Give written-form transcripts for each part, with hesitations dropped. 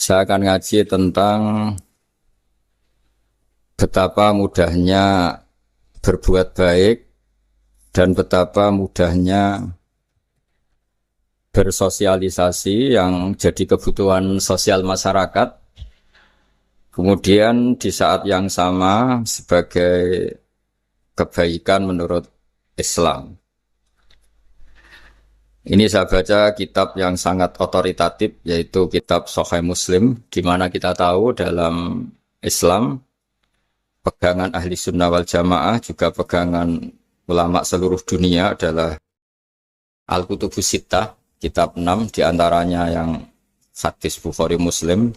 Saya akan ngaji tentang betapa mudahnya berbuat baik dan betapa mudahnya bersosialisasi yang jadi kebutuhan sosial masyarakat. Kemudian di saat yang sama sebagai kebaikan menurut Islam. Ini saya baca kitab yang sangat otoritatif, yaitu kitab Sahih Muslim, di mana kita tahu dalam Islam pegangan ahli sunnah wal jamaah, juga pegangan ulama seluruh dunia adalah Al-Kutubus Sittah, kitab 6, diantaranya yang hadis Bukhari Muslim.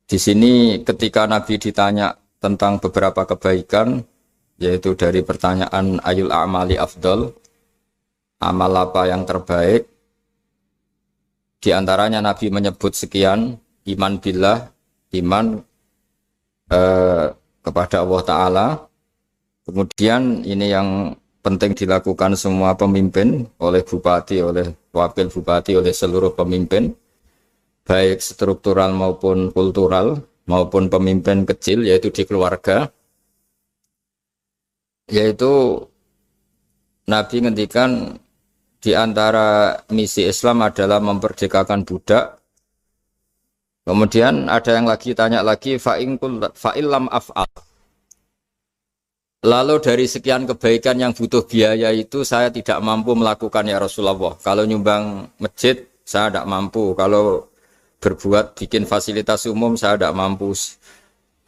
Di sini ketika Nabi ditanya tentang beberapa kebaikan, yaitu dari pertanyaan Ayul A'mali Afdol, amal apa yang terbaik, diantaranya Nabi menyebut sekian: iman billah, iman kepada Allah Ta'ala. Kemudian ini yang penting dilakukan semua pemimpin, oleh bupati, oleh wakil bupati, oleh seluruh pemimpin, baik struktural maupun kultural, maupun pemimpin kecil, yaitu di keluarga. Yaitu Nabi ngendikan di antara misi Islam adalah memerdekakan budak. Kemudian ada yang lagi tanya lagi, fa'illam af'al. Lalu dari sekian kebaikan yang butuh biaya itu saya tidak mampu melakukan ya Rasulullah. Kalau nyumbang masjid saya tidak mampu. Kalau berbuat bikin fasilitas umum saya tidak mampu.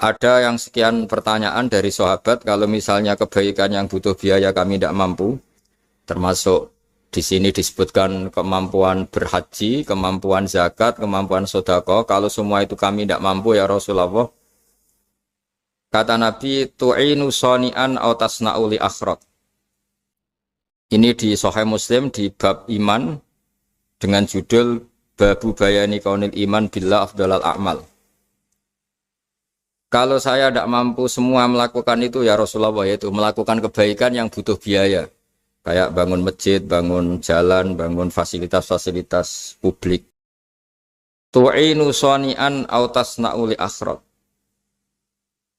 Ada yang sekian pertanyaan dari sahabat, kalau misalnya kebaikan yang butuh biaya kami tidak mampu, termasuk di sini disebutkan kemampuan berhaji, kemampuan zakat, kemampuan sedekah. Kalau semua itu kami tidak mampu ya Rasulullah. Kata Nabi, tu'inu shani'an aw tasna'u li akhrat. Ini di Sahih Muslim di bab iman dengan judul Babu bayani kaunil iman billah afdalal a'mal. Kalau saya tidak mampu semua melakukan itu ya Rasulullah, yaitu melakukan kebaikan yang butuh biaya. Kayak bangun masjid, bangun jalan, bangun fasilitas-fasilitas publik. Tu'inu shani'an aw tasna'u li akhrat.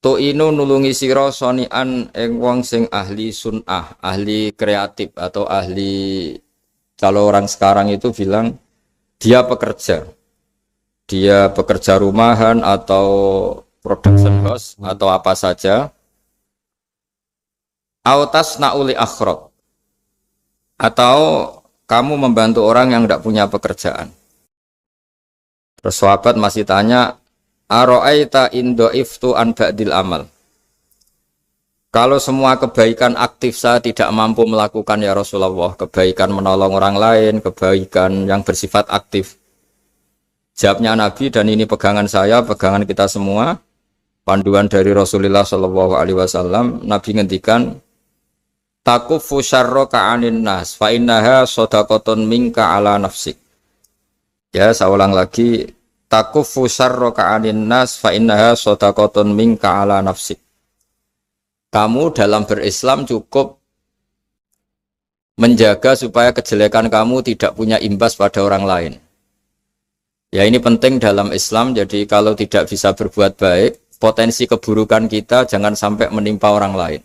Tu'inu nulungi sira shani'an ing wong sing ahli sun'ah, ahli kreatif, atau ahli, kalau orang sekarang itu bilang dia pekerja. Dia pekerja rumahan atau production house atau apa saja. Aw tasna'u li akhrat. Atau kamu membantu orang yang tidak punya pekerjaan. Terus sahabat masih tanya, aro'aita indo'iftu an ba'dil amal. Kalau semua kebaikan aktif saya tidak mampu melakukan ya Rasulullah, kebaikan menolong orang lain, kebaikan yang bersifat aktif. Jawabnya Nabi, dan ini pegangan saya, pegangan kita semua, panduan dari Rasulullah SAW, Nabi ngendikan, takufu syarroka anin nas fa innaha shadaqatun minka ala nafsik. Ya, saya ulang lagi, takufu syarroka anin nas fa innaha shadaqatun minka ala nafsik. Kamu dalam berislam cukup menjaga supaya kejelekan kamu tidak punya imbas pada orang lain. Ya, ini penting dalam Islam. Jadi kalau tidak bisa berbuat baik, potensi keburukan kita jangan sampai menimpa orang lain.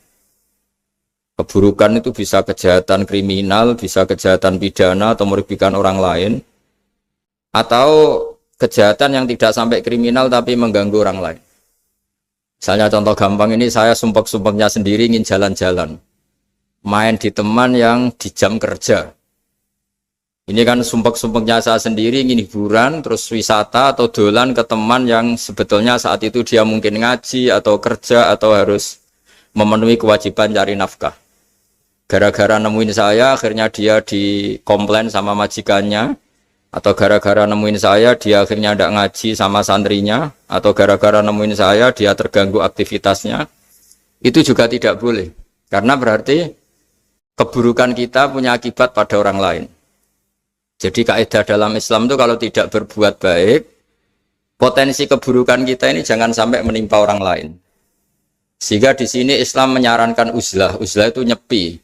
Keburukan itu bisa kejahatan kriminal, bisa kejahatan pidana atau merugikan orang lain, atau kejahatan yang tidak sampai kriminal tapi mengganggu orang lain. Misalnya contoh gampang ini, saya sumpek-sumpeknya sendiri ingin jalan-jalan, main di teman yang di jam kerja. Ini kan sumpek-sumpeknya saya sendiri ingin hiburan, terus wisata atau dolan ke teman yang sebetulnya saat itu dia mungkin ngaji atau kerja atau harus memenuhi kewajiban cari nafkah. Gara-gara nemuin saya, akhirnya dia dikomplain sama majikannya, atau gara-gara nemuin saya, dia akhirnya tidak ngaji sama santrinya, atau gara-gara nemuin saya, dia terganggu aktivitasnya. Itu juga tidak boleh, karena berarti keburukan kita punya akibat pada orang lain. Jadi kaidah dalam Islam itu kalau tidak berbuat baik, potensi keburukan kita ini jangan sampai menimpa orang lain. Sehingga di sini Islam menyarankan uzlah. Uzlah itu nyepi.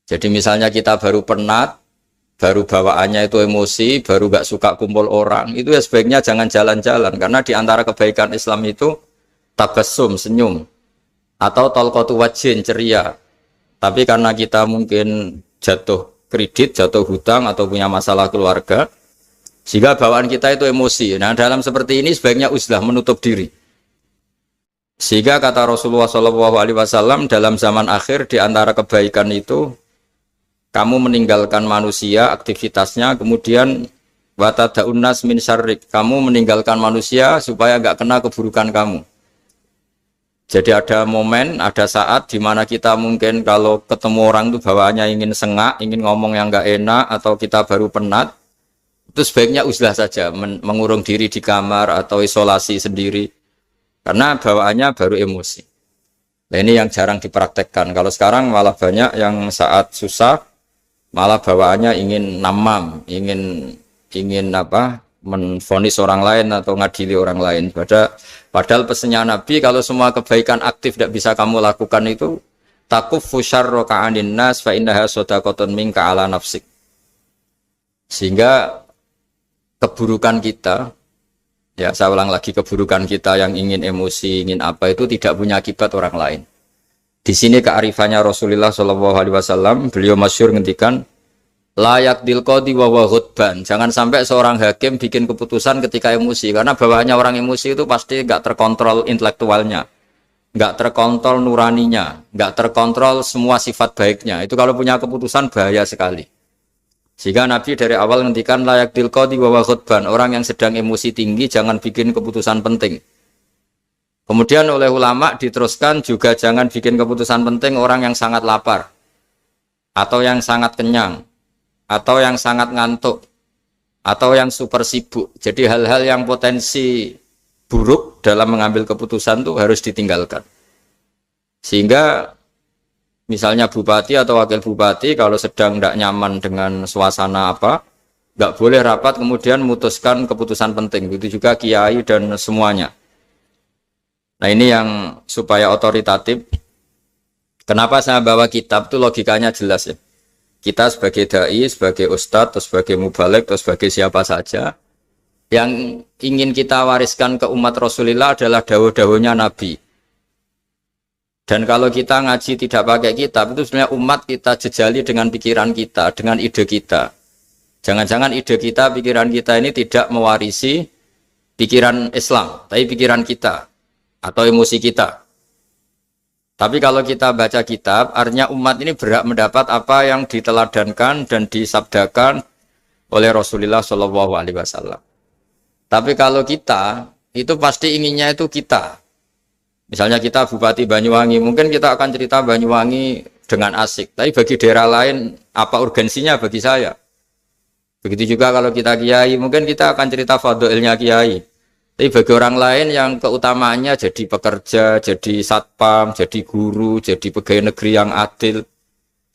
Jadi misalnya kita baru penat, baru bawaannya itu emosi, baru gak suka kumpul orang, itu ya sebaiknya jangan jalan-jalan, karena di antara kebaikan Islam itu tabassum, senyum, atau talqatu wajhin, ceria. Tapi karena kita mungkin jatuh kredit, jatuh hutang, atau punya masalah keluarga, sehingga bawaan kita itu emosi. Nah, dalam seperti ini sebaiknya uzlah, menutup diri. Sehingga kata Rasulullah SAW dalam zaman akhir, di antara kebaikan itu kamu meninggalkan manusia, aktivitasnya, kemudian watadaun nas min syarrik, kamu meninggalkan manusia supaya nggak kena keburukan kamu. Jadi ada momen, ada saat di mana kita mungkin kalau ketemu orang itu bawaannya ingin sengak, ingin ngomong yang nggak enak, atau kita baru penat, itu sebaiknya uzlah saja, mengurung diri di kamar atau isolasi sendiri, karena bawaannya baru emosi. Nah, ini yang jarang dipraktekkan. Kalau sekarang malah banyak yang saat susah malah bawaannya ingin namam, ingin apa, menvonis orang lain atau ngadili orang lain. Padahal pesannya Nabi, kalau semua kebaikan aktif tidak bisa kamu lakukan itu, takuffu syarra ka'anin nas fa innaha shadaqatun minka ala nafsik. Sehingga keburukan kita, ya saya ulang lagi, keburukan kita yang ingin emosi, ingin apa, itu tidak punya akibat orang lain. Di sini kearifannya Rasulullah SAW, beliau masyhur ngendikan, layak dilqadi wa ghadban. Jangan sampai seorang hakim bikin keputusan ketika emosi, karena bawaannya orang emosi itu pasti nggak terkontrol intelektualnya, nggak terkontrol nuraninya, nggak terkontrol semua sifat baiknya. Itu kalau punya keputusan bahaya sekali. Sehingga Nabi dari awal ngendikan layak dilqadi wa ghadban. Orang yang sedang emosi tinggi jangan bikin keputusan penting. Kemudian oleh ulama diteruskan juga jangan bikin keputusan penting orang yang sangat lapar, atau yang sangat kenyang, atau yang sangat ngantuk, atau yang super sibuk. Jadi hal-hal yang potensi buruk dalam mengambil keputusan itu harus ditinggalkan. Sehingga misalnya bupati atau wakil bupati kalau sedang tidak nyaman dengan suasana apa, nggak boleh rapat kemudian memutuskan keputusan penting. Begitu juga kiai dan semuanya. Nah, ini yang supaya otoritatif. Kenapa saya bawa kitab itu logikanya jelas ya. Kita sebagai dai, sebagai ustadz, atau sebagai mubalek, atau sebagai siapa saja, yang ingin kita wariskan ke umat Rasulullah adalah dawuh-dawuhnya Nabi. Dan kalau kita ngaji tidak pakai kitab, itu sebenarnya umat kita jejali dengan pikiran kita, dengan ide kita. Jangan-jangan ide kita, pikiran kita ini tidak mewarisi pikiran Islam, tapi pikiran kita atau emosi kita. Tapi kalau kita baca kitab, artinya umat ini berhak mendapat apa yang diteladankan dan disabdakan oleh Rasulullah SAW. Tapi kalau kita, itu pasti inginnya itu kita. Misalnya kita Bupati Banyuwangi, mungkin kita akan cerita Banyuwangi dengan asik. Tapi bagi daerah lain, apa urgensinya bagi saya? Begitu juga kalau kita kiai, mungkin kita akan cerita fadilnya kiai. Tapi bagi orang lain yang keutamaannya jadi pekerja, jadi satpam, jadi guru, jadi pegawai negeri yang adil.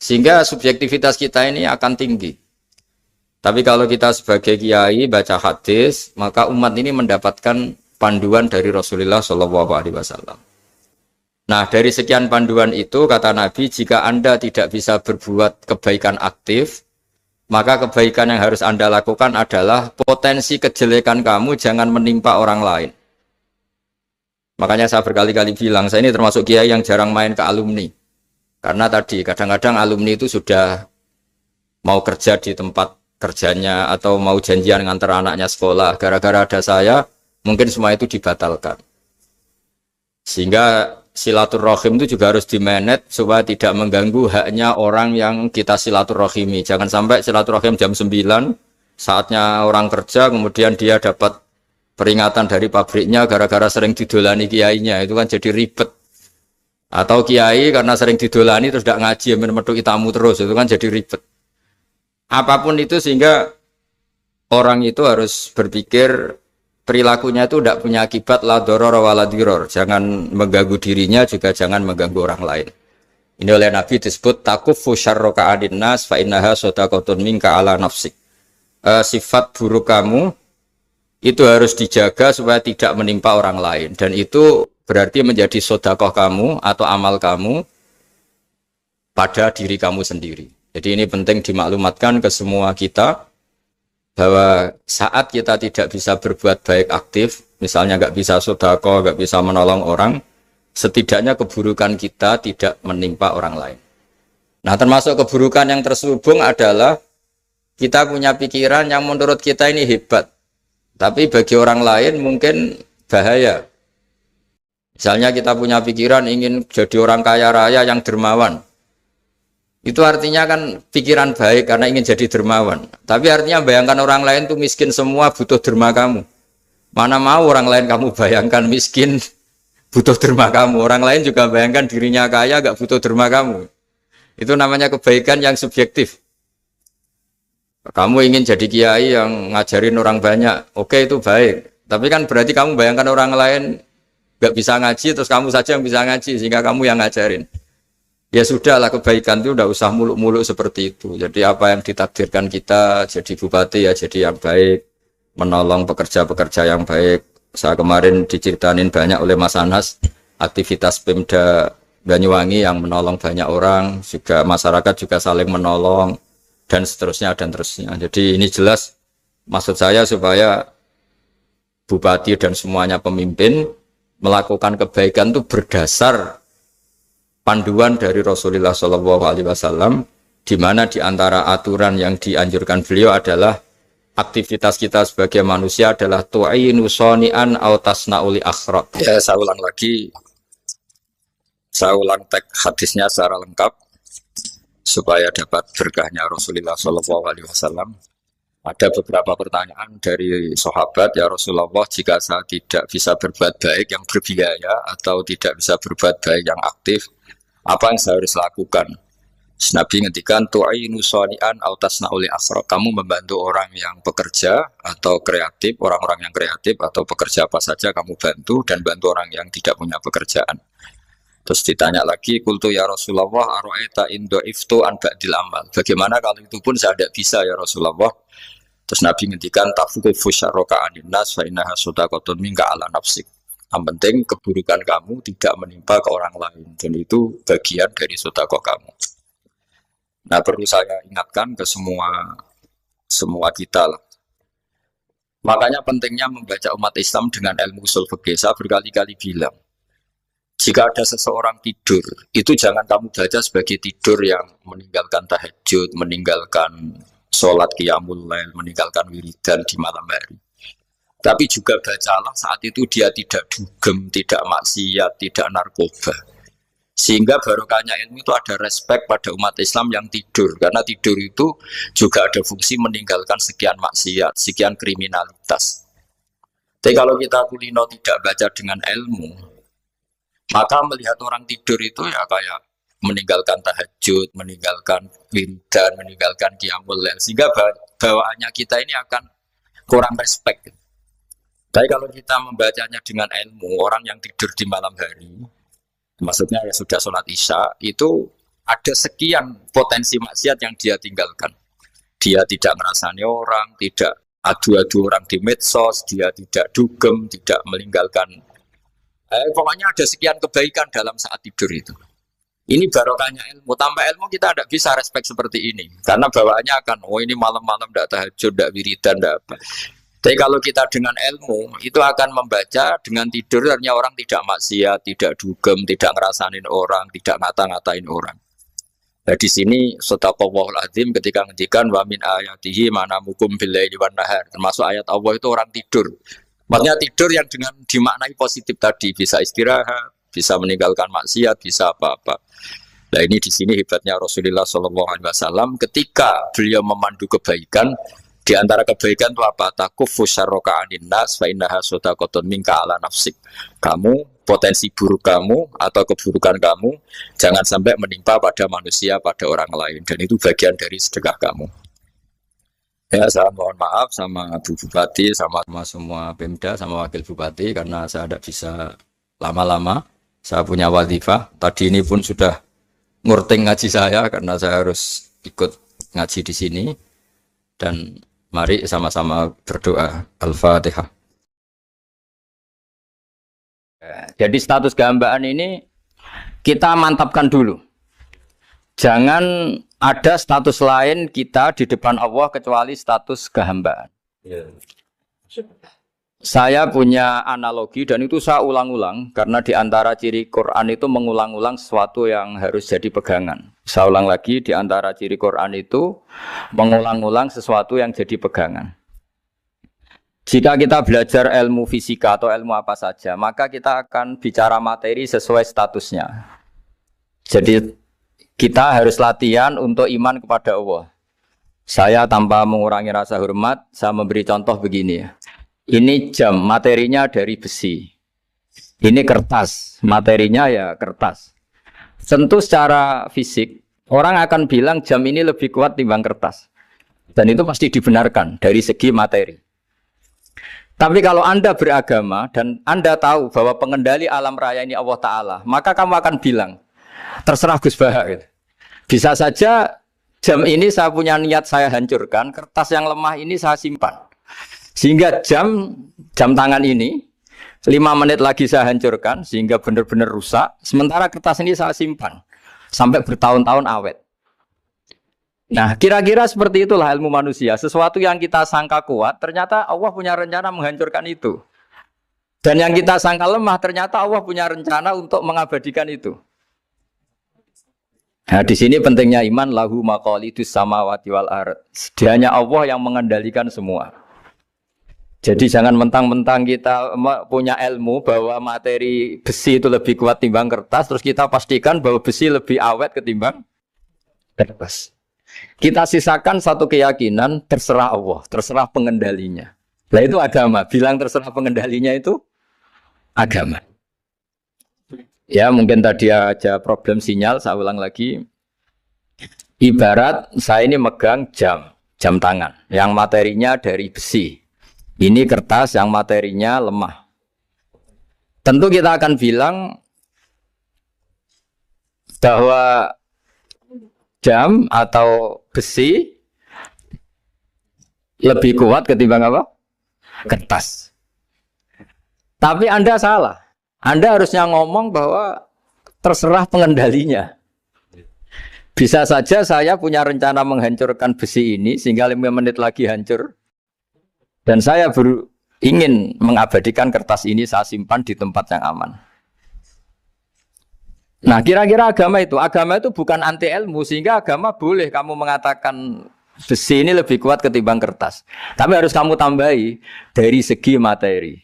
Sehingga subjektivitas kita ini akan tinggi. Tapi kalau kita sebagai kiai baca hadis, maka umat ini mendapatkan panduan dari Rasulullah SAW. Nah, dari sekian panduan itu, kata Nabi, jika Anda tidak bisa berbuat kebaikan aktif, maka kebaikan yang harus Anda lakukan adalah potensi kejelekan kamu jangan menimpa orang lain. Makanya saya berkali-kali bilang, saya ini termasuk kiai yang jarang main ke alumni. Karena tadi, kadang-kadang alumni itu sudah mau kerja di tempat kerjanya, atau mau janjian ngantar anaknya sekolah. Gara-gara ada saya, mungkin semua itu dibatalkan. Sehingga silaturahim itu juga harus dimanage supaya tidak mengganggu haknya orang yang kita silaturahimi. Jangan sampai silaturahim jam 9, saatnya orang kerja, kemudian dia dapat peringatan dari pabriknya gara-gara sering didolani kiainya. Itu kan jadi ribet. Atau kiai karena sering didolani terus tidak ngaji, memetuki tamu terus, itu kan jadi ribet. Apapun itu, sehingga orang itu harus berpikir perilakunya itu tidak punya akibat la doror wa la diror. Jangan mengganggu dirinya, juga jangan mengganggu orang lain. Ini oleh Nabi disebut takuffu syarra ka'adin nas fa innaha shadaqatun minka ala nafsik. Sifat buruk kamu itu harus dijaga supaya tidak menimpa orang lain, dan itu berarti menjadi sedekah kamu atau amal kamu pada diri kamu sendiri. Jadi ini penting dimaklumatkan ke semua kita bahwa saat kita tidak bisa berbuat baik aktif, misalnya nggak bisa sedekah, nggak bisa menolong orang, setidaknya keburukan kita tidak menimpa orang lain. Nah, termasuk keburukan yang terselubung adalah kita punya pikiran yang menurut kita ini hebat, tapi bagi orang lain mungkin bahaya. Misalnya kita punya pikiran ingin jadi orang kaya raya yang dermawan. Itu artinya kan pikiran baik karena ingin jadi dermawan. Tapi artinya bayangkan orang lain tuh miskin semua butuh derma kamu. Mana mau orang lain kamu bayangkan miskin butuh derma kamu. Orang lain juga bayangkan dirinya kaya gak butuh derma kamu. Itu namanya kebaikan yang subjektif. Kamu ingin jadi kiai yang ngajarin orang banyak. Oke, itu baik. Tapi kan berarti kamu bayangkan orang lain gak bisa ngaji terus kamu saja yang bisa ngaji sehingga kamu yang ngajarin. Ya sudahlah, kebaikan itu udah usah muluk-muluk seperti itu. Jadi apa yang ditakdirkan kita jadi bupati ya jadi yang baik, menolong pekerja-pekerja yang baik. Saya kemarin diceritain banyak oleh Mas Anas aktivitas Pemda Banyuwangi yang menolong banyak orang, juga masyarakat juga saling menolong dan seterusnya dan terusnya. Jadi ini jelas maksud saya supaya bupati dan semuanya pemimpin melakukan kebaikan itu berdasar panduan dari Rasulullah SAW, di mana di antara aturan yang dianjurkan beliau adalah aktivitas kita sebagai manusia adalah tu'inu soni'an au tasna'uli akhraq. Ya, saya ulang lagi, saya ulang teks hadisnya secara lengkap supaya dapat berkahnya Rasulullah SAW. Ada beberapa pertanyaan dari sahabat, ya Rasulullah, jika saya tidak bisa berbuat baik yang berbiaya atau tidak bisa berbuat baik yang aktif, apa yang saya harus lakukan? Nabi ngendikan tu'inu shani'an aw tasna'uli asra. Kamu membantu orang yang bekerja atau kreatif, orang-orang yang kreatif atau pekerja apa saja kamu bantu dan bantu orang yang tidak punya pekerjaan. Terus ditanya lagi, qultu ya Rasulullah ara'aita in du'iftu an ba'dil amal. Bagaimana kalau itu pun saya tidak bisa ya Rasulullah? Terus Nabi ngendikan tafukufu syarroka anin nas fa innaha shadaqatun minka ala nafsik. Yang penting keburukan kamu tidak menimpa ke orang lain dan itu bagian dari sedekah kamu. Nah, perlu saya ingatkan ke semua kita lah. Makanya pentingnya membaca umat Islam dengan ilmu usul fikih. Saya berkali-kali bilang, jika ada seseorang tidur, itu jangan kamu baca sebagai tidur yang meninggalkan tahajud, meninggalkan sholat qiyamul lail, meninggalkan wiridan di malam hari. Tapi juga bacalah saat itu dia tidak dugem, tidak maksiat, tidak narkoba. Sehingga barokahnya ilmu itu ada respek pada umat Islam yang tidur. Karena tidur itu juga ada fungsi meninggalkan sekian maksiat, sekian kriminalitas. Tapi kalau kita kulino tidak baca dengan ilmu, maka melihat orang tidur itu ya kayak meninggalkan tahajud, meninggalkan wiridan, meninggalkan qiyamul lail. Sehingga bawaannya kita ini akan kurang respek. Tapi kalau kita membacanya dengan ilmu, orang yang tidur di malam hari, maksudnya ya sudah sholat isya, itu ada sekian potensi maksiat yang dia tinggalkan. Dia tidak merasani orang, tidak adu-adu orang di medsos, dia tidak dugem, tidak meninggalkan. Pokoknya ada sekian kebaikan dalam saat tidur itu. Ini barokahnya ilmu. Tanpa ilmu kita tidak bisa respek seperti ini. Karena bawaannya akan, oh ini malam-malam tidak tahajud, tidak wiridan, tidak apa. Tapi kalau kita dengan ilmu, itu akan membaca dengan tidur, artinya orang tidak maksiat, tidak dugem, tidak ngerasain orang, tidak ngata-ngatain orang. Nah di sini Sadaqallahul Azim ketika ngendikan wa min ayatihi manamukum billaili wan nahar. Termasuk ayat Allah itu orang tidur. Maksudnya tidur yang dengan dimaknai positif tadi, bisa istirahat, bisa meninggalkan maksiat, bisa apa-apa. Nah ini di sini hebatnya Rasulullah SAW ketika beliau memandu kebaikan. Di antara kebaikan itu apa? Takufu syarroka anin nas fa innaha shadaqatun minka ala nafsik. Kamu, potensi buruk kamu atau keburukan kamu jangan sampai menimpa pada manusia, pada orang lain. Dan itu bagian dari sedekah kamu. Ya, saya mohon maaf sama Bu Bupati, sama semua Pemda, sama Wakil Bupati karena saya tidak bisa lama-lama. Saya punya wadifah. Tadi ini pun sudah ngurting ngaji saya karena saya harus ikut ngaji di sini. Dan mari sama-sama berdoa. Al-Fatihah. Jadi status kehambaan ini kita mantapkan dulu. Jangan ada status lain kita di depan Allah kecuali status kehambaan. Saya punya analogi dan itu saya ulang-ulang karena di antara ciri Quran itu mengulang-ulang sesuatu yang harus jadi pegangan. Saya ulang lagi, di antara ciri Quran itu mengulang-ulang sesuatu yang jadi pegangan. Jika kita belajar ilmu fisika atau ilmu apa saja, maka kita akan bicara materi sesuai statusnya. Jadi kita harus latihan untuk iman kepada Allah. Saya tanpa mengurangi rasa hormat, saya memberi contoh begini ya. Ini jam, materinya dari besi. Ini kertas, materinya ya kertas. Tentu secara fisik, orang akan bilang jam ini lebih kuat timbang kertas. Dan itu pasti dibenarkan dari segi materi. Tapi kalau Anda beragama dan Anda tahu bahwa pengendali alam raya ini Allah Ta'ala, maka kamu akan bilang, terserah Gus Baha. Gitu. Bisa saja jam ini saya punya niat saya hancurkan, kertas yang lemah ini saya simpan. Sehingga jam tangan ini 5 menit lagi saya hancurkan sehingga benar-benar rusak. Sementara kertas ini saya simpan sampai bertahun-tahun awet. Nah, kira-kira seperti itulah ilmu manusia. Sesuatu yang kita sangka kuat, ternyata Allah punya rencana menghancurkan itu. Dan yang kita sangka lemah, ternyata Allah punya rencana untuk mengabadikan itu. Nah, di sini pentingnya iman, lahu maqalidus samawati wal ardh. Hanya Allah yang mengendalikan semua. Jadi jangan mentang-mentang kita punya ilmu bahwa materi besi itu lebih kuat timbang kertas, terus kita pastikan bahwa besi lebih awet ketimbang kertas. Kita sisakan satu keyakinan, terserah Allah, terserah pengendalinya. Nah itu agama, bilang terserah pengendalinya itu agama. Ya mungkin tadi aja problem sinyal, saya ulang lagi. Ibarat saya ini megang jam tangan, yang materinya dari besi. Ini kertas yang materinya lemah. Tentu kita akan bilang bahwa jam atau besi lebih kuat ketimbang apa? Kertas. Tapi Anda salah. Anda harusnya ngomong bahwa terserah pengendalinya. Bisa saja saya punya rencana menghancurkan besi ini sehingga 5 menit lagi hancur. Dan saya ingin mengabadikan kertas ini saya simpan di tempat yang aman. Nah kira-kira agama itu bukan anti ilmu. Sehingga agama boleh kamu mengatakan besi ini lebih kuat ketimbang kertas. Tapi harus kamu tambahi dari segi materi.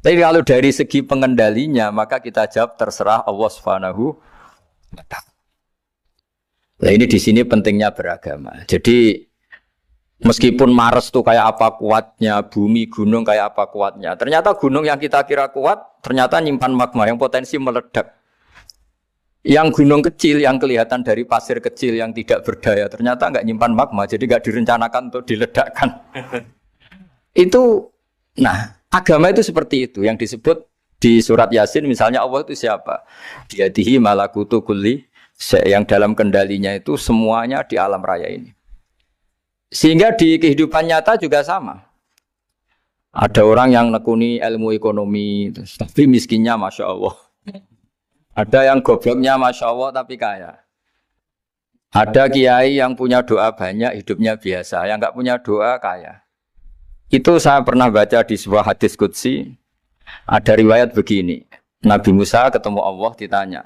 Tapi kalau dari segi pengendalinya maka kita jawab terserah Allah Subhanahu wa ta'ala. Nah ini di sini pentingnya beragama. Jadi meskipun Mars tuh kayak apa kuatnya, bumi, gunung kayak apa kuatnya. Ternyata gunung yang kita kira kuat, ternyata nyimpan magma yang potensi meledak. Yang gunung kecil, yang kelihatan dari pasir kecil yang tidak berdaya, ternyata nggak nyimpan magma, jadi nggak direncanakan untuk diledakkan. Itu, nah agama itu seperti itu, yang disebut di surat Yasin misalnya Allah itu siapa? Biyadihi malakutu kulli, yang dalam kendalinya itu semuanya di alam raya ini. Sehingga di kehidupan nyata juga sama. Ada orang yang nekuni ilmu ekonomi, tapi miskinnya Masya Allah. Ada yang gobloknya Masya Allah tapi kaya. Ada kiai yang punya doa banyak, hidupnya biasa. Yang nggak punya doa kaya. Itu saya pernah baca di sebuah hadis qudsi. Ada riwayat begini. Nabi Musa ketemu Allah ditanya.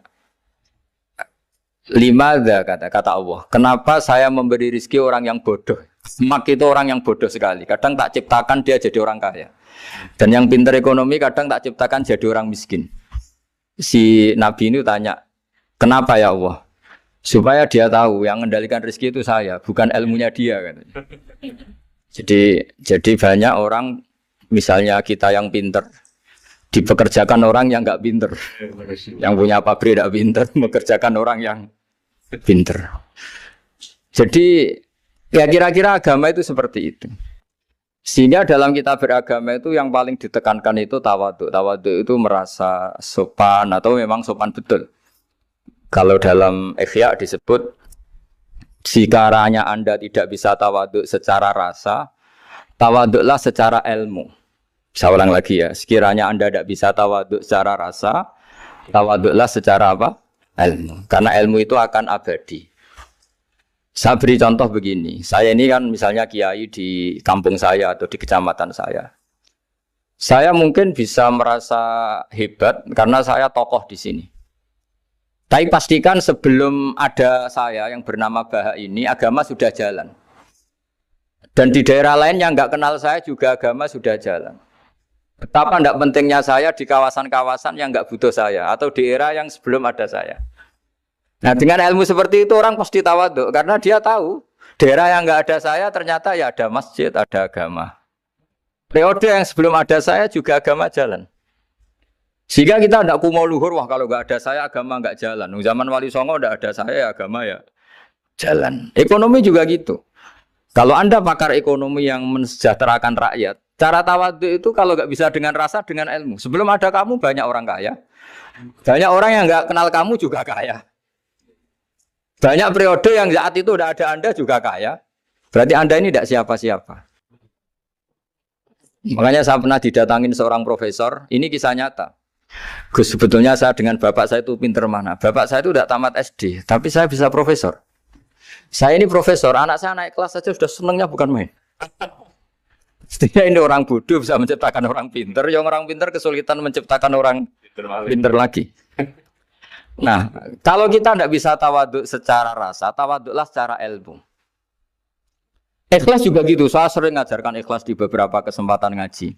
Limadza kata Allah. Kenapa saya memberi rezeki orang yang bodoh? Mak itu orang yang bodoh sekali. Kadang tak ciptakan dia jadi orang kaya. Dan yang pintar ekonomi kadang tak ciptakan jadi orang miskin. Si Nabi ini tanya, kenapa ya Allah? Supaya dia tahu yang mengendalikan rezeki itu saya, bukan ilmunya dia. Katanya. Jadi banyak orang, misalnya kita yang pintar, dipekerjakan orang yang nggak pintar. Yang punya pabrik tidak pintar, mengerjakan orang yang pintar. Jadi ya kira-kira agama itu seperti itu. Sehingga dalam kita beragama itu yang paling ditekankan itu tawadhu. Tawadhu itu merasa sopan atau memang sopan betul. Kalau dalam Ihya disebut sekiranya Anda tidak bisa tawadhu secara rasa, tawadhulah secara ilmu. Saya ulang lagi ya, sekiranya Anda tidak bisa tawadhu secara rasa, tawadhulah secara apa? Ilmu. Karena ilmu itu akan abadi. Saya beri contoh begini. Saya ini kan misalnya kiai di kampung saya atau di kecamatan saya. Saya mungkin bisa merasa hebat karena saya tokoh di sini. Tapi pastikan sebelum ada saya yang bernama Baha ini, agama sudah jalan. Dan di daerah lain yang nggak kenal saya juga agama sudah jalan. Betapa tidak pentingnya saya di kawasan-kawasan yang nggak butuh saya atau di era yang sebelum ada saya. Nah dengan ilmu seperti itu orang pasti tawaduk karena dia tahu daerah yang nggak ada saya ternyata ya ada masjid, ada agama. Periode yang sebelum ada saya juga agama jalan. Sehingga kita tidak kumo luhur, wah kalau nggak ada saya agama nggak jalan. Zaman Wali Songo nggak ada saya agama ya jalan. Ekonomi juga gitu. Kalau Anda pakar ekonomi yang mensejahterakan rakyat, cara tawaduk itu kalau nggak bisa dengan rasa, dengan ilmu. Sebelum ada kamu banyak orang kaya. Banyak orang yang nggak kenal kamu juga kaya. Banyak periode yang saat itu udah ada Anda juga kaya. Berarti Anda ini tidak siapa-siapa. Makanya saya pernah didatangin seorang profesor, ini kisah nyata. Gus, sebetulnya saya dengan bapak saya itu pinter mana? Bapak saya itu tidak tamat SD, tapi saya bisa profesor. Saya ini profesor, anak saya naik kelas saja sudah senangnya bukan main. Setidaknya ini orang bodoh bisa menciptakan orang pinter, yang orang pinter kesulitan menciptakan orang pinter lagi. Nah, kalau kita tidak bisa tawaduk secara rasa, tawaduklah secara ilmu. Ikhlas juga gitu, saya sering ngajarkan ikhlas di beberapa kesempatan ngaji.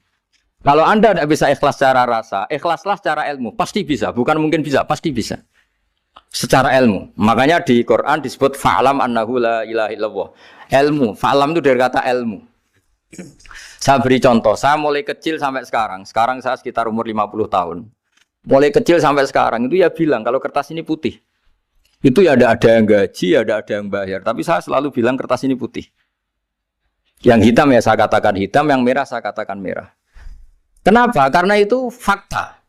Kalau Anda tidak bisa ikhlas secara rasa, ikhlaslah secara ilmu, pasti bisa, bukan mungkin bisa, pasti bisa. Secara ilmu, makanya di Quran disebut fa'lam annahu la ilaha illallah. Ilmu, fa'lam itu dari kata ilmu. Saya beri contoh, saya mulai kecil sampai sekarang saya sekitar umur 50 tahun. Mulai kecil sampai sekarang itu ya bilang kalau kertas ini putih. Itu ya ada yang gaji, ada yang bayar. Tapi saya selalu bilang kertas ini putih. Yang hitam ya saya katakan hitam, yang merah saya katakan merah. Kenapa? Karena itu fakta.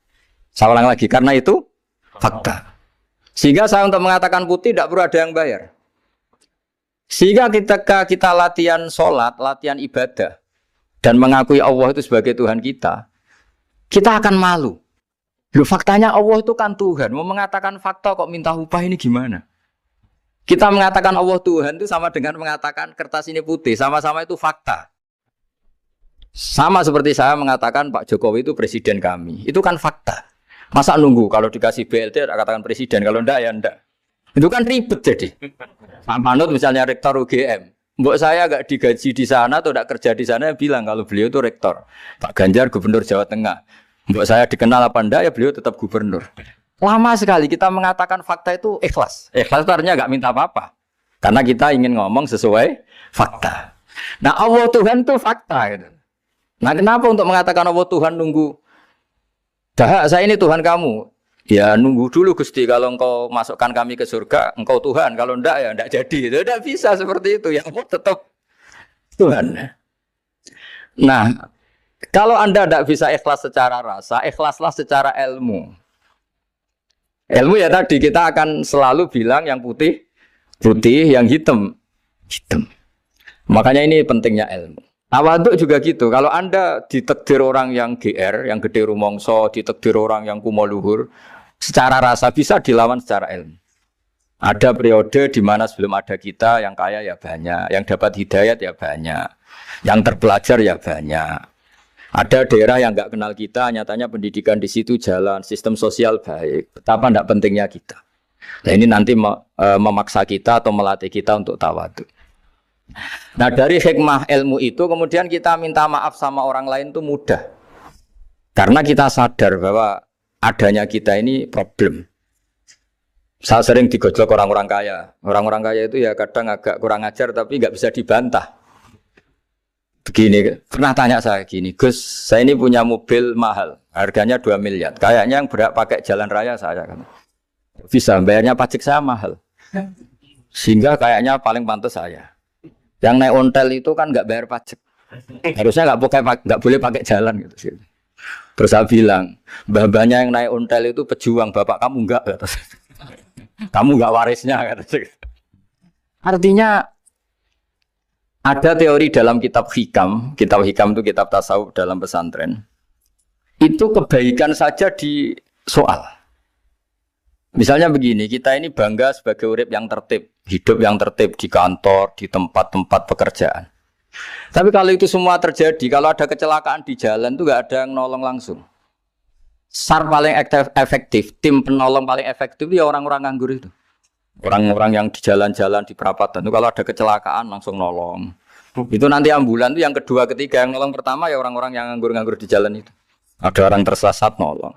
Saya ulang lagi, karena itu fakta. Sehingga saya untuk mengatakan putih tidak perlu ada yang bayar. Sehingga ketika kita latihan sholat, latihan ibadah, dan mengakui Allah itu sebagai Tuhan kita akan malu. Loh, faktanya Allah itu kan Tuhan. Mau mengatakan fakta kok minta upah ini gimana? Kita mengatakan Allah Tuhan itu sama dengan mengatakan kertas ini putih. Sama-sama itu fakta. Sama seperti saya mengatakan Pak Jokowi itu presiden kami. Itu kan fakta. Masa nunggu kalau dikasih BLT katakan presiden. Kalau enggak ya enggak. Itu kan ribet jadi. Pak Manut misalnya rektor UGM. Mbok saya agak digaji di sana atau enggak kerja di sana bilang kalau beliau itu rektor. Pak Ganjar gubernur Jawa Tengah. Mbok saya dikenal apa enggak ya beliau tetap gubernur. Lama sekali kita mengatakan fakta itu ikhlas. Ikhlas itu artinya enggak minta apa-apa. Karena kita ingin ngomong sesuai fakta. Nah Allah Tuhan itu fakta gitu. Nah kenapa untuk mengatakan Allah Tuhan nunggu? Dah saya ini Tuhan kamu. Ya nunggu dulu Gusti, kalau engkau masukkan kami ke surga, engkau Tuhan. Kalau enggak ya enggak jadi. Tidak bisa seperti itu. Ya Allah tetap Tuhan. Nah, kalau Anda tidak bisa ikhlas secara rasa, ikhlaslah secara ilmu. Ilmu ya tadi kita akan selalu bilang yang putih, putih, yang hitam, hitam. Makanya ini pentingnya ilmu. Tawaduk juga gitu. Kalau Anda ditakdir orang yang GR, yang gede rumongso, ditakdir orang yang kumo luhur, secara rasa bisa dilawan secara ilmu. Ada periode di mana sebelum ada kita yang kaya ya banyak, yang dapat hidayat ya banyak, yang terpelajar ya banyak. Ada daerah yang nggak kenal kita, nyatanya pendidikan di situ jalan, sistem sosial baik. Betapa tidak pentingnya kita. Nah ini nanti memaksa kita atau melatih kita untuk tawaduk. Nah dari hikmah ilmu itu kemudian kita minta maaf sama orang lain itu mudah. Karena kita sadar bahwa adanya kita ini problem. Saya sering digojlok orang-orang kaya. Orang-orang kaya itu ya kadang agak kurang ajar tapi nggak bisa dibantah. Begini, pernah tanya saya gini, Gus, saya ini punya mobil mahal, harganya 2 miliar. Kayaknya yang berhak pakai jalan raya saya kan. Bisa, bayarnya pajak saya mahal. Sehingga kayaknya paling pantas saya. Yang naik ontel itu kan nggak bayar pajak. Harusnya nggak boleh pakai jalan gitu. Terus saya bilang, mbah-mbahnya yang naik ontel itu pejuang, bapak kamu enggak. Kamu enggak warisnya. Artinya ada teori dalam kitab hikam itu kitab tasawuf dalam pesantren. Itu kebaikan saja di soal. Misalnya begini, kita ini bangga sebagai urip yang tertib, hidup yang tertib di kantor, di tempat-tempat pekerjaan. Tapi kalau itu semua terjadi, kalau ada kecelakaan di jalan itu nggak ada yang nolong langsung. SAR paling efektif, tim penolong paling efektif ya orang-orang nganggur itu. Orang-orang yang di jalan-jalan di perapatan itu kalau ada kecelakaan langsung nolong. Itu nanti ambulan itu yang kedua, ketiga, yang nolong pertama ya orang-orang yang nganggur-nganggur di jalan itu. Ada orang tersesat nolong.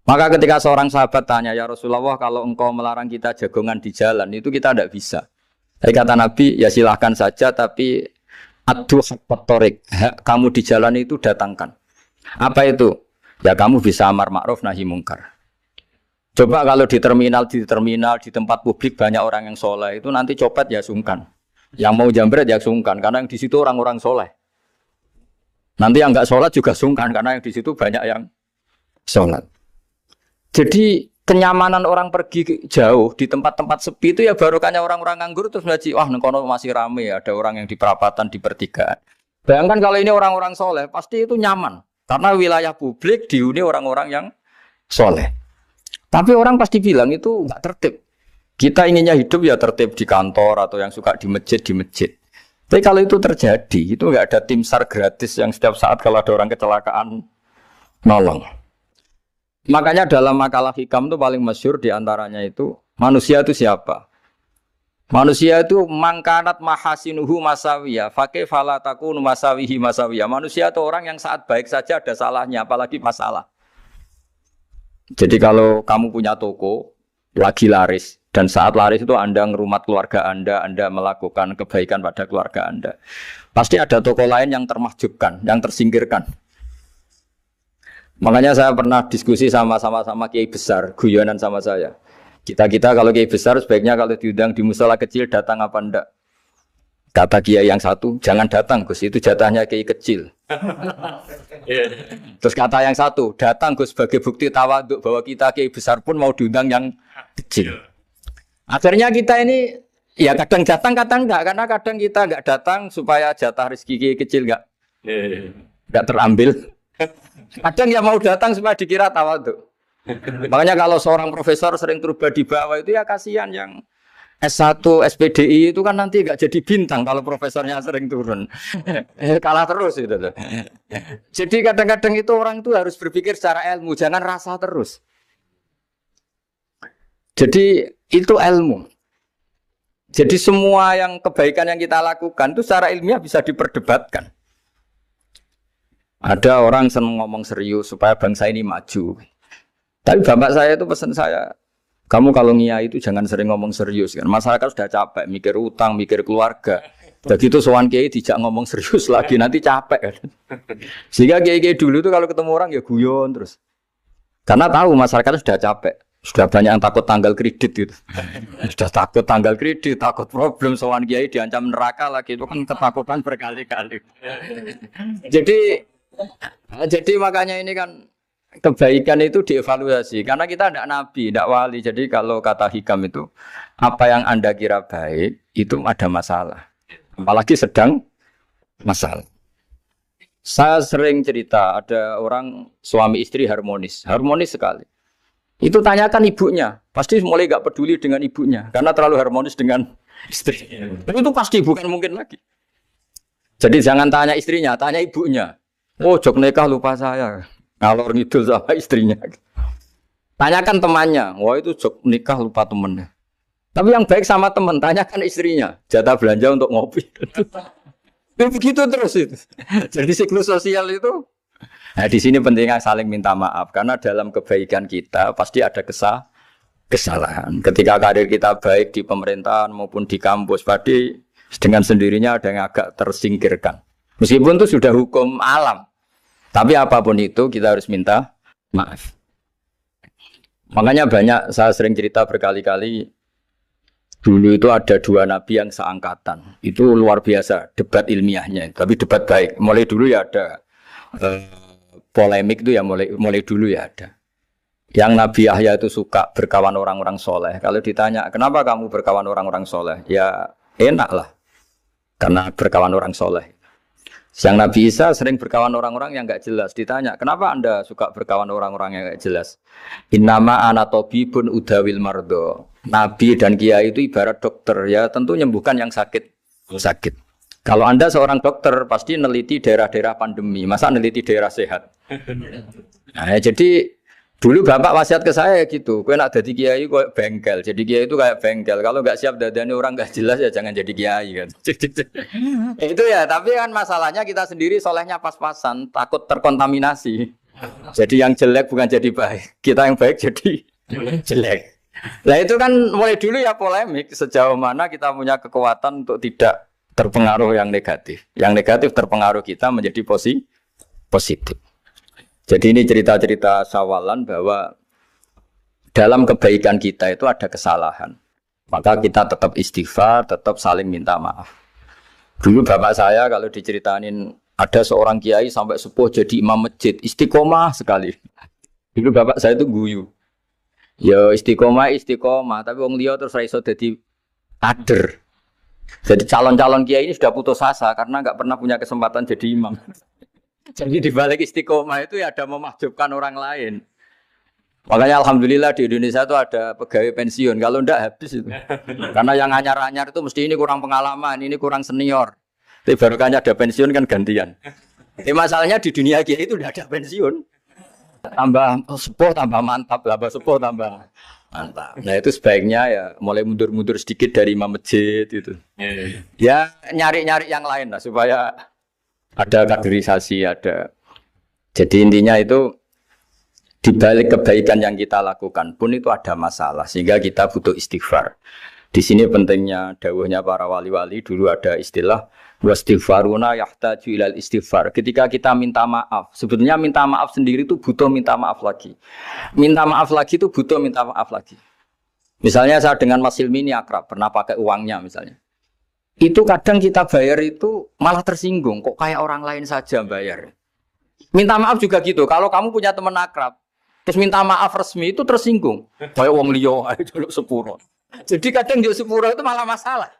Maka ketika seorang sahabat tanya, ya Rasulullah, kalau engkau melarang kita jagongan di jalan itu kita tidak bisa. Tapi kata Nabi, ya silahkan saja, tapi adu hak torik, kamu di jalan itu datangkan. Apa itu? Ya kamu bisa amar ma'ruf nahi mungkar. Coba kalau di terminal, di tempat publik banyak orang yang soleh, itu nanti copet ya sungkan. Yang mau jambret ya sungkan, karena yang di situ orang-orang soleh. Nanti yang nggak sholat juga sungkan, karena yang di situ banyak yang sholat. Jadi kenyamanan orang pergi jauh di tempat-tempat sepi itu ya barokahnya orang-orang nganggur terus ngaji, wah nengkono masih rame, ada orang yang di perapatan, di pertigaan. Bayangkan kalau ini orang-orang soleh, pasti itu nyaman. Karena wilayah publik dihuni orang-orang yang soleh. Tapi orang pasti bilang itu nggak tertib. Kita inginnya hidup ya tertib di kantor atau yang suka di masjid, di masjid. Tapi kalau itu terjadi, itu nggak ada tim SAR gratis yang setiap saat kalau ada orang kecelakaan nolong. Makanya dalam makalah hikam itu paling masyhur diantaranya itu, manusia itu siapa? Manusia itu mangkanat mahasinuhu masawiyah, fakih falatakun masawihi masawiyah. Manusia itu orang yang saat baik saja ada salahnya, apalagi masalah. Jadi kalau kamu punya toko, lagi laris, dan saat laris itu Anda ngerumat keluarga Anda melakukan kebaikan pada keluarga Anda. Pasti ada toko lain yang termahjubkan, yang tersingkirkan. Makanya saya pernah diskusi sama kiai besar, guyonan sama saya. Kita kalau kiai besar sebaiknya kalau diundang di musala kecil datang apa enggak? Kata kiai yang satu, jangan datang Gus, itu jatahnya kiai kecil. Terus kata yang satu, datang Gus sebagai bukti tawaduk bahwa kita kiai besar pun mau diundang yang kecil. Akhirnya kita ini ya kadang datang kadang enggak, karena kadang kita enggak datang supaya jatah rezeki kiai kecil enggak terambil. Kadang ya mau datang supaya dikira tawaduk. Makanya kalau seorang profesor sering terubah di bawah itu ya kasihan yang S1, SPDI itu kan nanti enggak jadi bintang kalau profesornya sering turun. Kalah terus itu. Jadi kadang-kadang itu orang itu harus berpikir secara ilmu, jangan rasa terus. Jadi itu ilmu. Jadi semua yang kebaikan yang kita lakukan itu secara ilmiah bisa diperdebatkan. Ada orang senang ngomong serius supaya bangsa ini maju. Tapi bapak saya itu pesan saya, kamu kalau ngiyai itu jangan sering ngomong serius kan. Masyarakat sudah capek mikir utang, mikir keluarga. Begitu sowan kiai dijak ngomong serius lagi nanti capek kan. Sehingga kiai dulu itu kalau ketemu orang ya guyon terus. Karena tahu masyarakat sudah capek. Sudah banyak yang takut tanggal kredit gitu. Sudah takut tanggal kredit, takut problem sowan kiai diancam neraka lagi, itu kan ketakutan berkali-kali. Jadi makanya ini kan kebaikan itu dievaluasi karena kita tidak nabi, tidak wali. Jadi kalau kata hikam itu apa yang Anda kira baik itu ada masalah. Apalagi sedang masalah. Saya sering cerita ada orang suami istri harmonis sekali. Itu tanyakan ibunya, pasti mulai gak peduli dengan ibunya karena terlalu harmonis dengan istri. Tapi itu pasti bukan mungkin lagi. Jadi jangan tanya istrinya, tanya ibunya. Oh, jok nikah lupa saya, ngalor ngidul sama istrinya. Tanyakan temannya, wah itu jok nikah lupa temennya. Tapi yang baik sama teman, tanyakan istrinya, jatah belanja untuk ngopi. Begitu terus itu. Jadi siklus sosial itu. Nah, di sini pentingnya saling minta maaf karena dalam kebaikan kita pasti ada kesalahan. Ketika karir kita baik di pemerintahan maupun di kampus, pasti dengan sendirinya ada yang agak tersingkirkan. Meskipun itu sudah hukum alam, tapi apapun itu kita harus minta maaf. Makanya banyak saya sering cerita berkali-kali. Dulu itu ada dua nabi yang seangkatan. Itu luar biasa debat ilmiahnya, tapi debat baik. Mulai dulu ya ada. Polemik itu ya mulai dulu ya ada. Yang Nabi Yahya itu suka berkawan orang-orang soleh. Kalau ditanya kenapa kamu berkawan orang-orang soleh, ya enak lah karena berkawan orang soleh. Yang Nabi Isa sering berkawan orang-orang yang nggak jelas. Ditanya, kenapa Anda suka berkawan orang-orang yang nggak jelas? Innama ana tabibun udawil mardo. Nabi dan kiai itu ibarat dokter, ya tentu menyembuhkan yang sakit. Sakit. Kalau Anda seorang dokter, pasti neliti daerah-daerah pandemi. Masa neliti daerah sehat? Nah, jadi dulu bapak wasiat ke saya gitu. Kau nak jadi kiai kok bengkel. Jadi kiai itu kayak bengkel. Kalau nggak siap dadani orang nggak jelas ya jangan jadi kiai kan. Itu ya. Tapi kan masalahnya kita sendiri solehnya pas-pasan. Takut terkontaminasi. Jadi yang jelek bukan jadi baik. Kita yang baik jadi jelek. Nah itu kan mulai dulu ya polemik. Sejauh mana kita punya kekuatan untuk tidak terpengaruh yang negatif. Yang negatif terpengaruh kita menjadi positif. Jadi ini cerita-cerita sawalan bahwa dalam kebaikan kita itu ada kesalahan. Maka kita tetap istighfar, tetap saling minta maaf. Dulu bapak saya kalau diceritain ada seorang kiai sampai sepuh jadi imam masjid, istiqomah sekali. Dulu bapak saya itu guyu. Ya istiqomah, tapi wong liya terus ra iso dadi kader. Jadi calon-calon kiai ini sudah putus asa karena nggak pernah punya kesempatan jadi imam. Jadi di balik istiqomah itu ya ada memahjubkan orang lain. Makanya alhamdulillah di Indonesia itu ada pegawai pensiun. Kalau enggak habis itu. Karena yang anyar-anyar itu mesti ini kurang pengalaman, ini kurang senior. Tapi barokahnya ada pensiun kan gantian. Tapi masalahnya di dunia kiai itu udah ada pensiun. Tambah sepuh tambah mantap, tambah sepuh tambah mantap. Nah itu sebaiknya ya mulai mundur-mundur sedikit dari imam masjid itu. Ya nyari-nyari yang lain lah supaya ada kaderisasi, ada. Jadi intinya itu di balik kebaikan yang kita lakukan pun itu ada masalah sehingga kita butuh istighfar. Di sini pentingnya dawuhnya para wali-wali dulu ada istilah wastighfaruna yahtaju ilal istighfar. Ketika kita minta maaf, sebetulnya minta maaf sendiri itu butuh minta maaf lagi. Minta maaf lagi itu butuh minta maaf lagi. Misalnya saya dengan Mas Hilmi ini akrab, pernah pakai uangnya misalnya. Itu kadang kita bayar itu malah tersinggung. Kok kayak orang lain saja bayar. Minta maaf juga gitu. Kalau kamu punya teman akrab, terus minta maaf resmi itu tersinggung. Kayak wong liya ae jaluk sepuro. Jadi kadang jaluk sepuro itu malah masalah.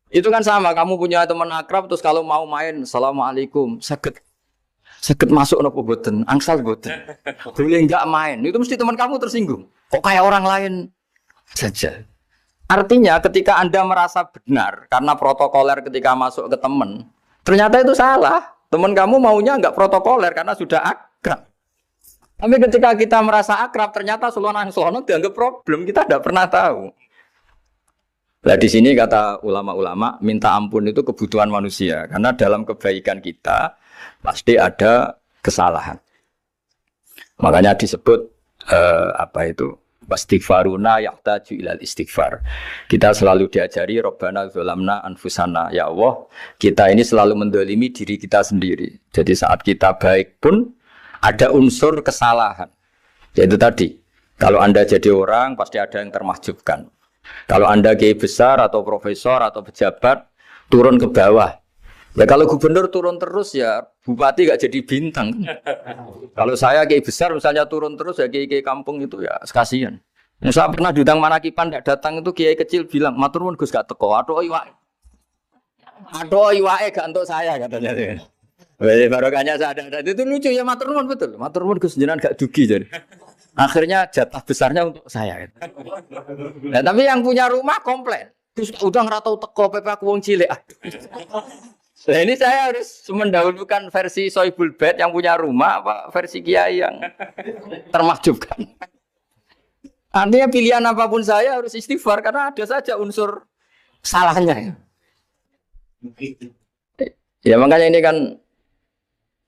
Itu kan sama. Kamu punya teman akrab, terus kalau mau main, assalamualaikum, sakit masuk nopo boten, angsal boten. Boleh enggak main? Itu mesti teman kamu tersinggung. Kok kayak orang lain saja. Artinya ketika Anda merasa benar karena protokoler ketika masuk ke teman, ternyata itu salah. Teman kamu maunya enggak protokoler karena sudah akrab. Tapi ketika kita merasa akrab, ternyata selonang-selonang dianggap problem. Kita tidak pernah tahu. Nah di sini kata ulama-ulama, minta ampun itu kebutuhan manusia. Karena dalam kebaikan kita pasti ada kesalahan. Makanya disebut wastighfaruna yahtaju ilal istighfar. Kita selalu diajari Rabbana dzalamna anfusana. Ya Allah, kita ini selalu mendolimi diri kita sendiri. Jadi saat kita baik pun ada unsur kesalahan. Yaitu tadi, kalau Anda jadi orang pasti ada yang termahjubkan. Kalau Anda kiai besar atau profesor atau pejabat turun ke bawah. Ya kalau gubernur turun terus ya bupati gak jadi bintang. Kalau saya kiai besar misalnya turun terus ya kiai kampung itu ya kasihan. Saya pernah diundang Manakipan tidak datang itu kiai kecil bilang matur nuwun Gus gak teko. Aduh iwake gak untuk saya katanya. Barokahnya saya ada. Itu lucu ya matur nuwun betul. Matur nuwun Gus jenengan gak dugi jadi. Akhirnya jatah besarnya untuk saya. Nah, tapi yang punya rumah komplain. Gus udah ngeratau teko PP aku wong cilik. Nah ini saya harus mendahulukan versi Soibul Bed yang punya rumah apa versi Kiai yang termahjubkan. Artinya pilihan apapun saya harus istighfar karena ada saja unsur salahnya. Ya makanya ini kan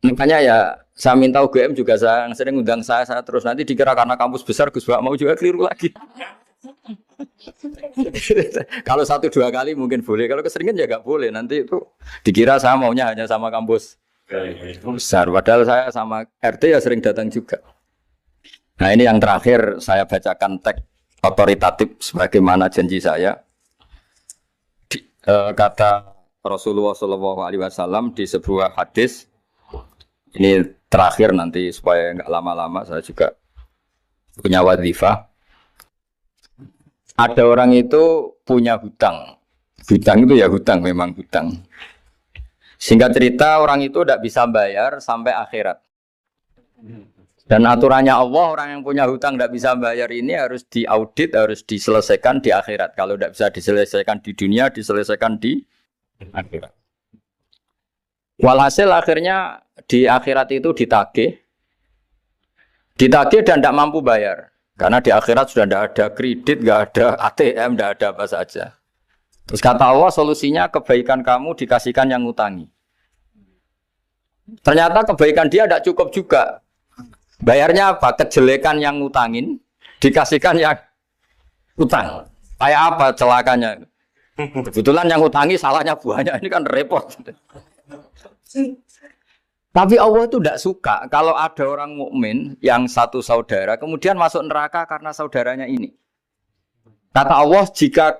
makanya ya saya minta UGM juga saya sering undang saya terus nanti dikira karena kampus besar Gus Bak mau juga keliru lagi. Kalau 1-2 kali mungkin boleh, kalau keseringan ya nggak boleh. Nanti itu dikira saya maunya hanya sama kampus besar, padahal saya sama RT ya sering datang juga. Nah ini yang terakhir saya bacakan teks otoritatif sebagaimana janji saya. Kata Rasulullah SAW di sebuah hadis. Ini terakhir nanti supaya nggak lama-lama saya juga punya wadhifah. Ada orang itu punya hutang. Hutang itu ya hutang, memang hutang. Singkat cerita orang itu tidak bisa bayar sampai akhirat. Dan aturannya Allah, orang yang punya hutang tidak bisa bayar ini harus diaudit, harus diselesaikan di akhirat. Kalau tidak bisa diselesaikan di dunia, diselesaikan di akhirat. Walhasil akhirnya di akhirat itu ditagih dan tidak mampu bayar. Karena di akhirat sudah tidak ada kredit, tidak ada ATM, tidak ada apa saja. Terus kata Allah, solusinya kebaikan kamu dikasihkan yang ngutangi. Ternyata kebaikan dia tidak cukup juga. Bayarnya apa? Kejelekan yang ngutangin dikasihkan yang utang. Kayak apa celakanya? Kebetulan yang ngutangi salahnya buahnya, ini kan repot. Tapi Allah itu tidak suka kalau ada orang mukmin yang satu saudara kemudian masuk neraka karena saudaranya ini. Kata Allah, jika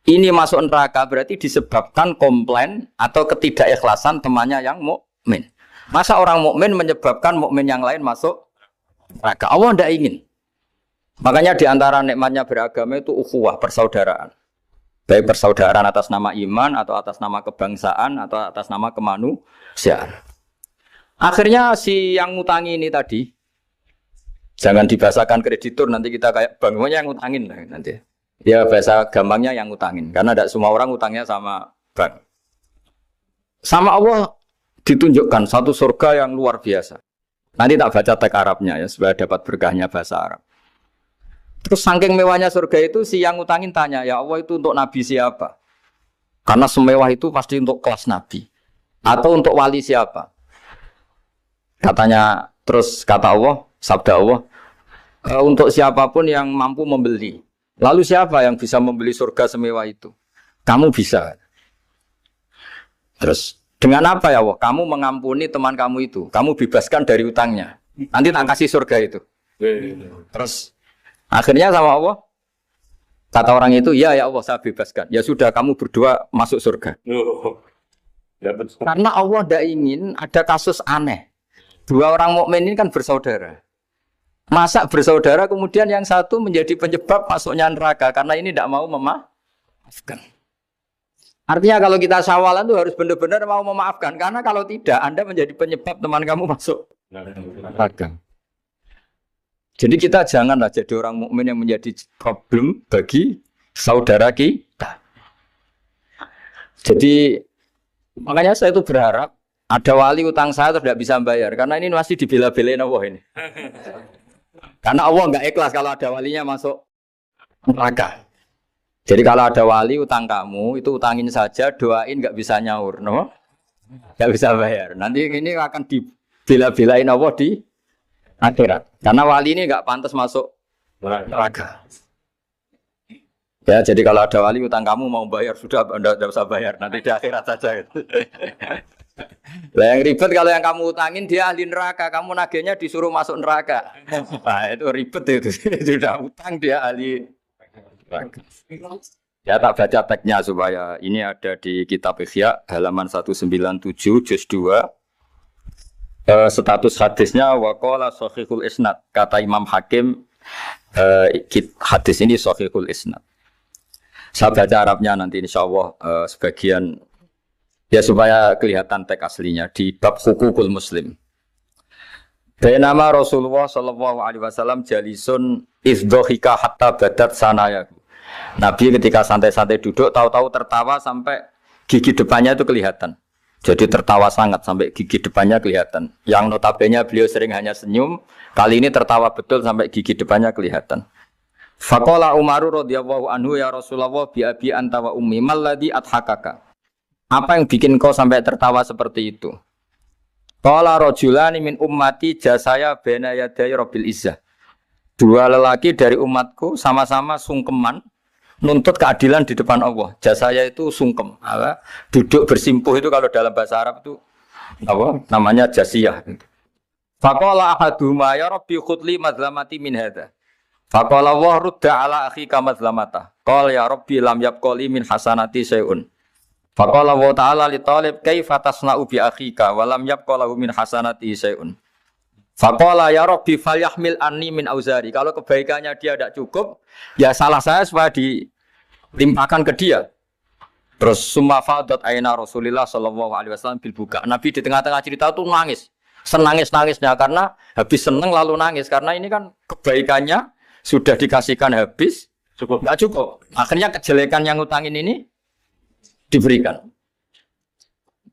ini masuk neraka berarti disebabkan komplain atau ketidakikhlasan temannya yang mukmin. Masa orang mukmin menyebabkan mukmin yang lain masuk neraka? Allah tidak ingin. Makanya di antara nikmatnya beragama itu ukhuwah, persaudaraan. Baik persaudaraan atas nama iman atau atas nama kebangsaan atau atas nama kemanusiaan. Akhirnya si yang ngutangi ini tadi, jangan dibahasakan kreditur, nanti kita kayak bangunnya yang ngutangin nanti. Ya bahasa gampangnya yang ngutangin, karena tidak semua orang ngutangnya sama bank. Sama Allah ditunjukkan satu surga yang luar biasa. Nanti tak baca teks Arabnya ya, supaya dapat berkahnya bahasa Arab. Terus saking mewahnya surga itu, si yang ngutangin tanya, ya Allah itu untuk nabi siapa? Karena semewah itu pasti untuk kelas nabi. Atau untuk wali siapa? Katanya, terus kata Allah, sabda Allah, untuk siapapun yang mampu membeli. Lalu siapa yang bisa membeli surga semewah itu? Kamu bisa. Terus, dengan apa ya Allah? Kamu mengampuni teman kamu itu. Kamu bebaskan dari utangnya. Nanti tak kasih surga itu. Terus, akhirnya sama Allah, kata orang itu, ya Allah saya bebaskan. Ya sudah, kamu berdua masuk surga. Karena Allah tidak ingin ada kasus aneh. Dua orang mukmin ini kan bersaudara. Masa bersaudara kemudian yang satu menjadi penyebab masuknya neraka karena ini tidak mau memaafkan. Artinya kalau kita syawalan itu harus benar-benar mau memaafkan, karena kalau tidak Anda menjadi penyebab teman kamu masuk neraka. Jadi kita janganlah jadi orang mukmin yang menjadi problem bagi saudara kita. Jadi makanya saya itu berharap ada wali utang saya tidak bisa bayar, karena ini masih dibela-belain Allah ini. Karena Allah nggak ikhlas kalau ada walinya masuk neraka. Jadi kalau ada wali utang kamu, itu utangin saja, doain nggak bisa nyaur, no? Nggak bisa bayar. Nanti ini akan dibela-belain Allah di akhirat. Karena wali ini nggak pantas masuk neraka. Ya, jadi kalau ada wali utang kamu mau bayar, sudah Anda tidak usah bayar, nanti di akhirat saja. Lah yang ribet kalau yang kamu utangin dia ahli neraka, kamu nagihnya disuruh masuk neraka. Nah, itu ribet itu. Sudah utang dia ahli neraka. Ya tak baca teksnya supaya ini ada di kitab Ihya halaman 197 juz 2. Status hadisnya waqala shahihul isnad. Kata Imam Hakim hadis ini shahihul isnad. Saya baca Arabnya nanti insyaallah sebagian ya supaya kelihatan teks aslinya di bab hukukul muslim. Bainama Rasulullah sallallahu alaihi wasallam jalisun izdhika hatta badat sanayahu. Nabi ketika santai-santai duduk tahu-tahu tertawa sampai gigi depannya itu kelihatan. Jadi tertawa sangat sampai gigi depannya kelihatan. Yang notabene beliau sering hanya senyum, kali ini tertawa betul sampai gigi depannya kelihatan. Faqala Umar radhiyallahu anhu ya Rasulullah bi abi anta wa ummi malladhi adhakaka. Apa yang bikin kau sampai tertawa seperti itu? Qala rajulani min ummati jasaya baina yaday rabbil izzah. Dua lelaki dari umatku sama-sama sungkeman nuntut keadilan di depan Allah. Jasaya itu sungkem, duduk bersimpuh itu kalau dalam bahasa Arab itu apa? Namanya jasiyah. Faqala ahaduhuma ya rabbi khudli madlamati min hadza. Faqala wa rudda ala akhika madlamata. Qala ya rabbi lam yabqali min hasanati syai'un. Faqala wa ta'ala li talib kaifa tasna'u bi akhika wa lam yabqa lahu min hasanati syai'un. Faqala ya rabbi falyahmil anni min auzari. Kalau kebaikannya dia tidak cukup, ya salah saya supaya dilimpahkan ke dia. Terus summa fadat aina Rasulillah sallallahu alaihi wasallam bil buka. Nabi di tengah-tengah cerita tuh nangis. Senangis-nangisnya karena habis seneng lalu nangis karena ini kan kebaikannya sudah dikasihkan habis nggak cukup. Akhirnya kejelekan yang utangin ini diberikan.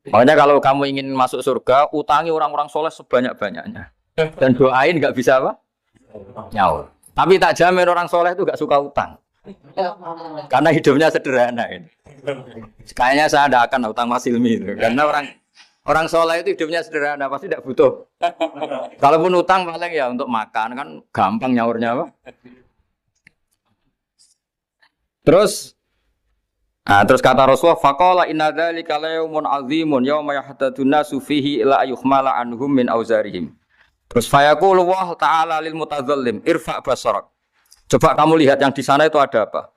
Makanya kalau kamu ingin masuk surga, utangi orang-orang soleh sebanyak-banyaknya. Dan doain nggak bisa apa? Nyaur. Tapi tak jamin orang soleh itu nggak suka utang. Karena hidupnya sederhana ini. Kayaknya saya tidak akan utang Mas Ilmi itu. Karena orang soleh itu hidupnya sederhana, pasti tidak butuh. Kalaupun utang paling ya untuk makan kan gampang nyaurnya apa. Terus kata Rasulullah, faqala inna dzalika layaumun azimun yauma yahtadun nasu fihi ila yuhmala anhum min auzarihim. Terus fayaqulu wa ta'ala lil mutadzallim irfa basarak. Coba kamu lihat yang di sana itu ada apa?